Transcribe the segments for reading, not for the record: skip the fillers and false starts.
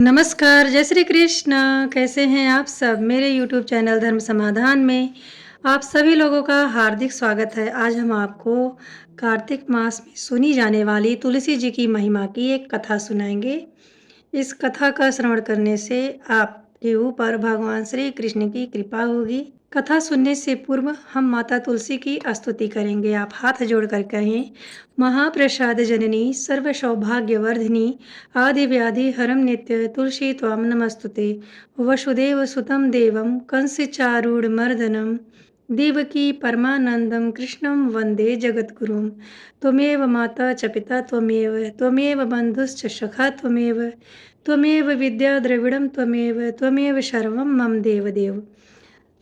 नमस्कार, जय श्री कृष्ण। कैसे हैं आप सब? मेरे यूट्यूब चैनल धर्म समाधान में आप सभी लोगों का हार्दिक स्वागत है। आज हम आपको कार्तिक मास में सुनी जाने वाली तुलसी जी की महिमा की एक कथा सुनाएंगे। इस कथा का श्रवण करने से आपके ऊपर भगवान श्री कृष्ण की कृपा होगी। कथा सुनने से पूर्व हम माता तुलसी की स्तुति करेंगे। आप हाथ जोड़कर कहें, महाप्रसाद जननी सर्व सौभाग्यवर्धिनी आदि व्याधि हरम नित्य तुलसी त्वाम नमस्तुते। वसुदेव सुतम देवम कंस चारूढ़ मर्दनम देवकी परमानंदम कृष्णं वंदे जगद्गुरुम। त्वमेव माता च पिता त्वमेव त्वमेव बंधुश्च सखा त्वमेव त्वमेव विद्या द्रविड़म त्वमेव त्वमेव सर्वं मम देवदेव।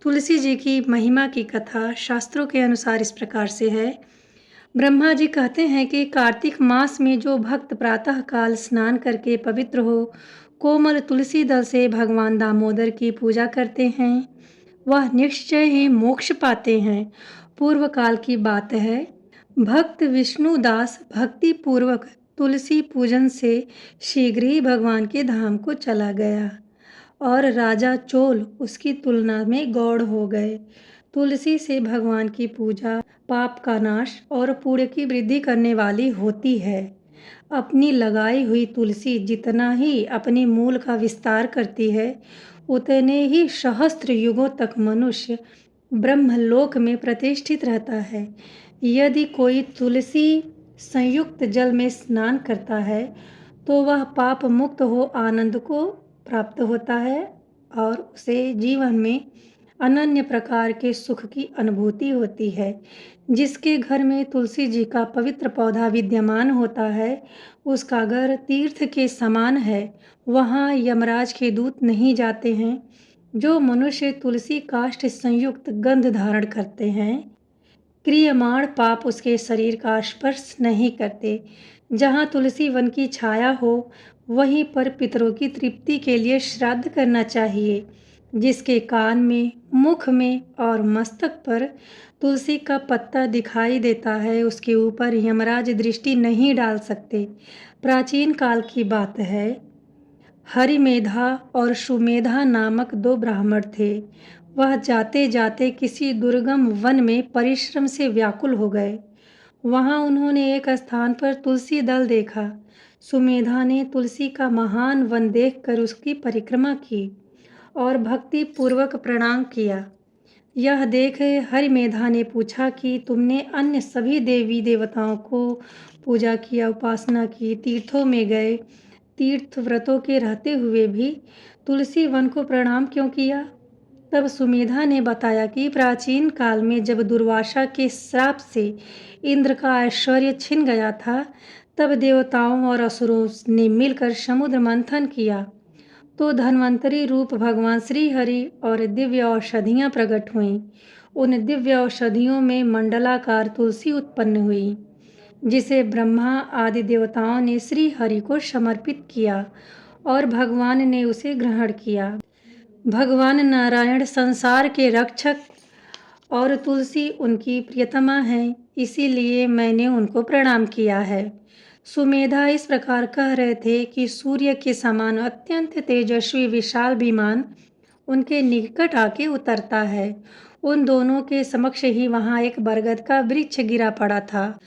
तुलसी जी की महिमा की कथा शास्त्रों के अनुसार इस प्रकार से है। ब्रह्मा जी कहते हैं कि कार्तिक मास में जो भक्त प्रातः काल स्नान करके पवित्र हो कोमल तुलसी दल से भगवान दामोदर की पूजा करते हैं वह निश्चय ही मोक्ष पाते हैं। पूर्व काल की बात है, भक्त विष्णुदास भक्ति पूर्वक तुलसी पूजन से शीघ्र ही भगवान के धाम को चला गया और राजा चोल उसकी तुलना में गौड़ हो गए। तुलसी से भगवान की पूजा पाप का नाश और पुण्य की वृद्धि करने वाली होती है। अपनी लगाई हुई तुलसी जितना ही अपने मूल का विस्तार करती है उतने ही सहस्त्र युगों तक मनुष्य ब्रह्मलोक में प्रतिष्ठित रहता है। यदि कोई तुलसी संयुक्त जल में स्नान करता है तो वह पाप मुक्त हो आनंद को प्राप्त होता है और उसे जीवन में अनन्य प्रकार के सुख की अनुभूति होती है। जिसके घर में तुलसी जी का पवित्र पौधा विद्यमान होता है उसका घर तीर्थ के समान है। वहाँ यमराज के दूत नहीं जाते हैं। जो मनुष्य तुलसी काष्ठ संयुक्त गंध धारण करते हैं क्रियमाण पाप उसके शरीर का स्पर्श नहीं करते। जहाँ तुलसी वन की छाया हो वहीं पर पितरों की तृप्ति के लिए श्राद्ध करना चाहिए। जिसके कान में मुख में और मस्तक पर तुलसी का पत्ता दिखाई देता है उसके ऊपर यमराज दृष्टि नहीं डाल सकते। प्राचीन काल की बात है, हरिमेधा और सुमेधा नामक दो ब्राह्मण थे। वह जाते जाते किसी दुर्गम वन में परिश्रम से व्याकुल हो गए। वहाँ उन्होंने एक स्थान पर तुलसी दल देखा। सुमेधा ने तुलसी का महान वन देखकर उसकी परिक्रमा की और भक्ति पूर्वक प्रणाम किया। यह देख हरिमेधा ने पूछा कि तुमने अन्य सभी देवी देवताओं को पूजा किया, उपासना की, तीर्थों में गए, तीर्थ व्रतों के रहते हुए भी तुलसी वन को प्रणाम क्यों किया? तब सुमेधा ने बताया कि प्राचीन काल में जब दुर्वासा के श्राप से इंद्र का ऐश्वर्य छिन गया था तब देवताओं और असुरों ने मिलकर समुद्र मंथन किया तो धन्वंतरी रूप भगवान श्री हरि और दिव्य औषधियाँ प्रकट हुईं। उन दिव्य औषधियों में मंडलाकार तुलसी उत्पन्न हुई जिसे ब्रह्मा आदि देवताओं ने श्री हरि को समर्पित किया और भगवान ने उसे ग्रहण किया। भगवान नारायण संसार के रक्षक और तुलसी उनकी प्रियतमा है, इसीलिए मैंने उनको प्रणाम किया है। सुमेधा इस प्रकार कह रहे थे कि सूर्य के समान अत्यंत तेजस्वी विशाल विमान उनके निकट आके उतरता है। उन दोनों के समक्ष ही वहाँ एक बरगद का वृक्ष गिरा पड़ा था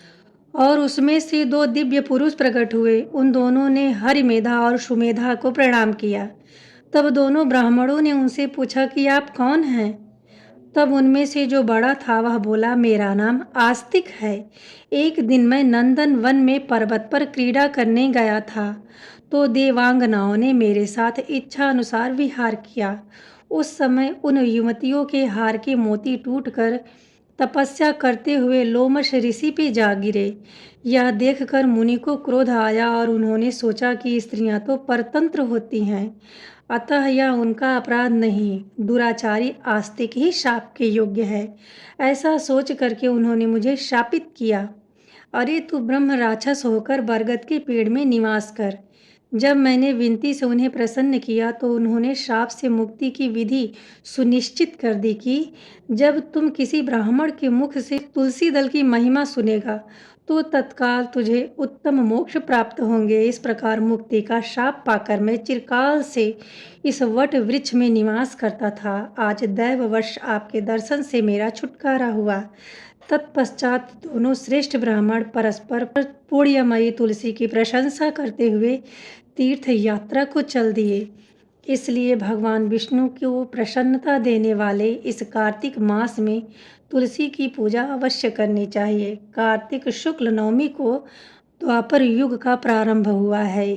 और उसमें से दो दिव्य पुरुष प्रकट हुए। उन दोनों ने हरिमेधा और सुमेधा को प्रणाम किया। तब दोनों ब्राह्मणों ने उनसे पूछा कि आप कौन हैं? तब उनमें से जो बड़ा था वह बोला, मेरा नाम आस्तिक है। एक दिन मैं नंदन वन में पर्वत पर क्रीड़ा करने गया था तो देवांगनाओं ने मेरे साथ इच्छा अनुसार विहार किया। उस समय उन युवतियों के हार के मोती टूटकर तपस्या करते हुए लोमश ऋषि पे जा गिरे। यह देखकर मुनि को क्रोध आया और उन्होंने सोचा कि स्त्रियां तो परतंत्र होती हैं, अतः यह उनका अपराध नहीं, दुराचारी आस्तिक ही शाप के योग्य है। ऐसा सोच करके उन्होंने मुझे शापित किया, अरे तू ब्रह्म राक्षस होकर बरगद के पेड़ में निवास कर। जब मैंने विनती से उन्हें प्रसन्न किया तो उन्होंने शाप से मुक्ति की विधि सुनिश्चित कर दी कि जब तुम किसी ब्राह्मण के मुख से तुलसी दल की महिमा सुनेगा तो तत्काल तुझे उत्तम मोक्ष प्राप्त होंगे। इस प्रकार मुक्ति का शाप पाकर मैं चिरकाल से इस वट वृक्ष में निवास करता था। आज दैववश आपके दर्शन से मेरा छुटकारा हुआ। तत्पश्चात दोनों श्रेष्ठ ब्राह्मण परस्पर पुण्यमयी तुलसी की प्रशंसा करते हुए तीर्थ यात्रा को चल दिए। इसलिए भगवान विष्णु को प्रसन्नता देने वाले इस कार्तिक मास में तुलसी की पूजा अवश्य करनी चाहिए। कार्तिक शुक्ल नवमी को द्वापर युग का प्रारंभ हुआ है।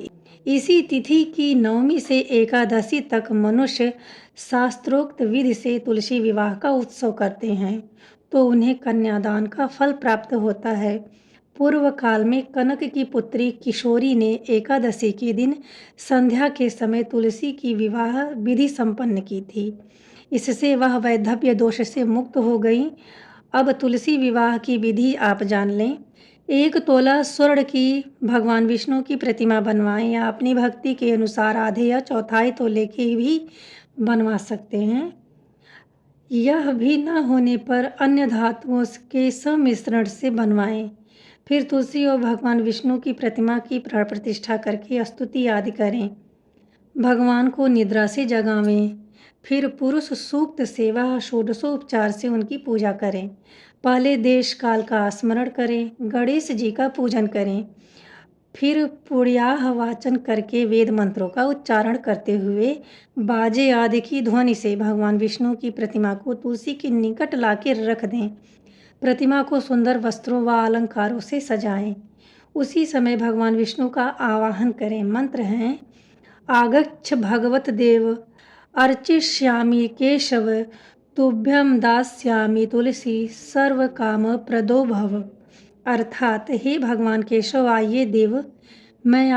इसी तिथि की नवमी से एकादशी तक मनुष्य शास्त्रोक्त विधि से तुलसी विवाह का उत्सव करते हैं, तो उन्हें कन्यादान का फल प्राप्त होता है। पूर्व काल में कनक की पुत्री किशोरी ने एकादशी के दिन संध्या के समय तुलसी की विवाह विधि संपन्न की थी। इससे वह वैधव्य दोष से मुक्त हो गई। अब तुलसी विवाह की विधि आप जान लें। 1 तोला स्वर्ण की भगवान विष्णु की प्रतिमा बनवाएं या अपनी भक्ति के अनुसार आधे या चौथाई तोले की भी बनवा सकते हैं। यह भी न होने पर अन्य धातुओं के सम्मिश्रण से बनवाएं। फिर तुलसी और भगवान विष्णु की प्रतिमा की प्राण प्रतिष्ठा करके स्तुति आदि करें। भगवान को निद्रा से जगावें। फिर पुरुष सूक्त सेवा षोडशोपचार से उनकी पूजा करें। पहले देश काल का स्मरण करें, गणेश जी का पूजन करें। फिर पुण्याह वाचन करके वेद मंत्रों का उच्चारण करते हुए बाजे आदि की ध्वनि से भगवान विष्णु की प्रतिमा को तुलसी के निकट लाकर रख दें। प्रतिमा को सुंदर वस्त्रों व अलंकारों से सजाएं। उसी समय भगवान विष्णु का आवाहन करें। मंत्र हैं: आगच्छ भगवत देव अर्चिष्यामि केशव तुभ्यं दास्यामि तुलसी सर्व काम प्रदो भव। अर्थात हे भगवान केशव, आइए देव, मैं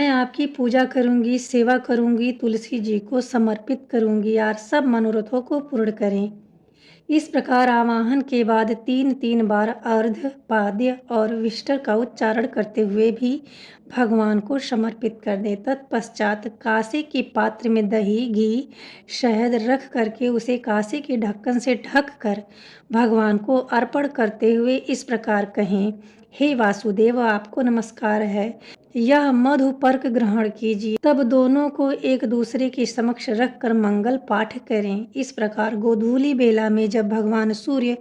आपकी पूजा करूंगी, सेवा करूंगी, तुलसी जी को समर्पित करूंगी और सब मनोरथों को पूर्ण करें। इस प्रकार आवाहन के बाद 3-3 बार अर्घ्य, पाद्य और विष्टर का उच्चारण करते हुए भी भगवान को समर्पित कर दें। तत्पश्चात कांसे के पात्र में दही, घी, शहद रख करके उसे कांसे के ढक्कन से ढक कर भगवान को अर्पण करते हुए इस प्रकार कहें: हे वासुदेव, आपको नमस्कार है, यह मधुपर्क ग्रहण कीजिए। तब दोनों को एक दूसरे के समक्ष रखकर मंगल पाठ करें। इस प्रकार गोधूली बेला में जब भगवान सूर्य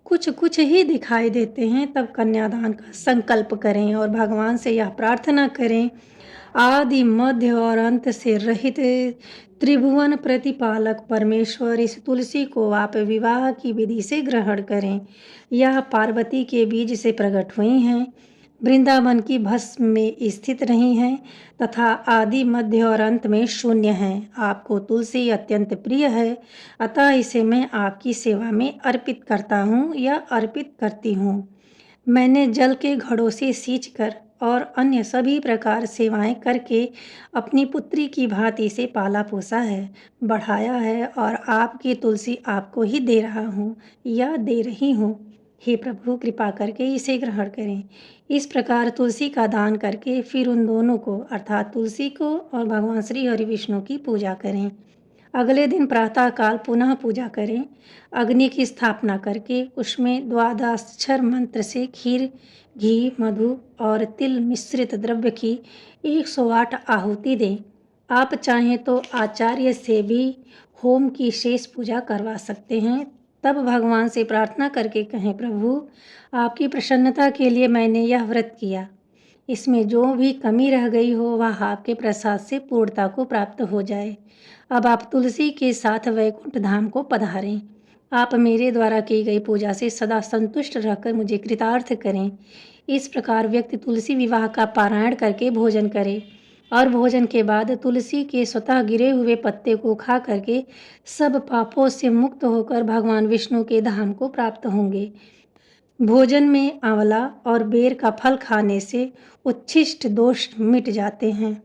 कुछ कुछ ही दिखाई देते हैं, तब कन्यादान का संकल्प करें और भगवान से यह प्रार्थना करें: आदि मध्य और अंत से रहित त्रिभुवन प्रतिपालक परमेश्वर, इस तुलसी को आप विवाह की विधि से ग्रहण करें। यह पार्वती के बीज से प्रकट हुई हैं, वृंदावन की भस्म में स्थित रही हैं तथा आदि मध्य और अंत में शून्य हैं। आपको तुलसी अत्यंत प्रिय है, अतः इसे मैं आपकी सेवा में अर्पित करता हूँ या अर्पित करती हूँ। मैंने जल के घड़ों से सींचकर और अन्य सभी प्रकार सेवाएं करके अपनी पुत्री की भांति से पाला पोसा है, बढ़ाया है और आपकी तुलसी आपको ही दे रहा हूँ या दे रही हूँ। हे प्रभु, कृपा करके इसे ग्रहण करें। इस प्रकार तुलसी का दान करके फिर उन दोनों को अर्थात तुलसी को और भगवान श्री हरि विष्णु की पूजा करें। अगले दिन प्रातःकाल पुनः पूजा करें। अग्नि की स्थापना करके उसमें द्वादशाक्षर मंत्र से खीर, घी, मधु और तिल मिश्रित द्रव्य की 108 आहुति दें। आप चाहें तो आचार्य से भी होम की शेष पूजा करवा सकते हैं। तब भगवान से प्रार्थना करके कहें: प्रभु, आपकी प्रसन्नता के लिए मैंने यह व्रत किया। इसमें जो भी कमी रह गई हो वह आपके प्रसाद से पूर्णता को प्राप्त हो जाए। अब आप तुलसी के साथ वैकुंठ धाम को पधारें। आप मेरे द्वारा की गई पूजा से सदा संतुष्ट रहकर मुझे कृतार्थ करें। इस प्रकार व्यक्ति तुलसी विवाह का पारायण करके भोजन करे और भोजन के बाद तुलसी के स्वतः गिरे हुए पत्ते को खा करके सब पापों से मुक्त होकर भगवान विष्णु के धाम को प्राप्त होंगे। भोजन में आंवला और बेर का फल खाने से उच्छिष्ट दोष मिट जाते हैं।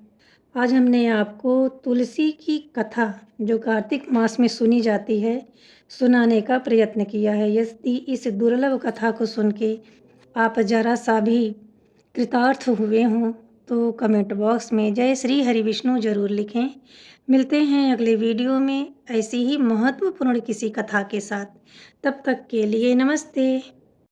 आज हमने आपको तुलसी की कथा जो कार्तिक मास में सुनी जाती है, सुनाने का प्रयत्न किया है। यदि इस दुर्लभ कथा को सुन के आप जरा सा भी कृतार्थ हुए हों तो कमेंट बॉक्स में जय श्री हरि विष्णु जरूर लिखें। मिलते हैं अगले वीडियो में ऐसी ही महत्वपूर्ण किसी कथा के साथ। तब तक के लिए नमस्ते।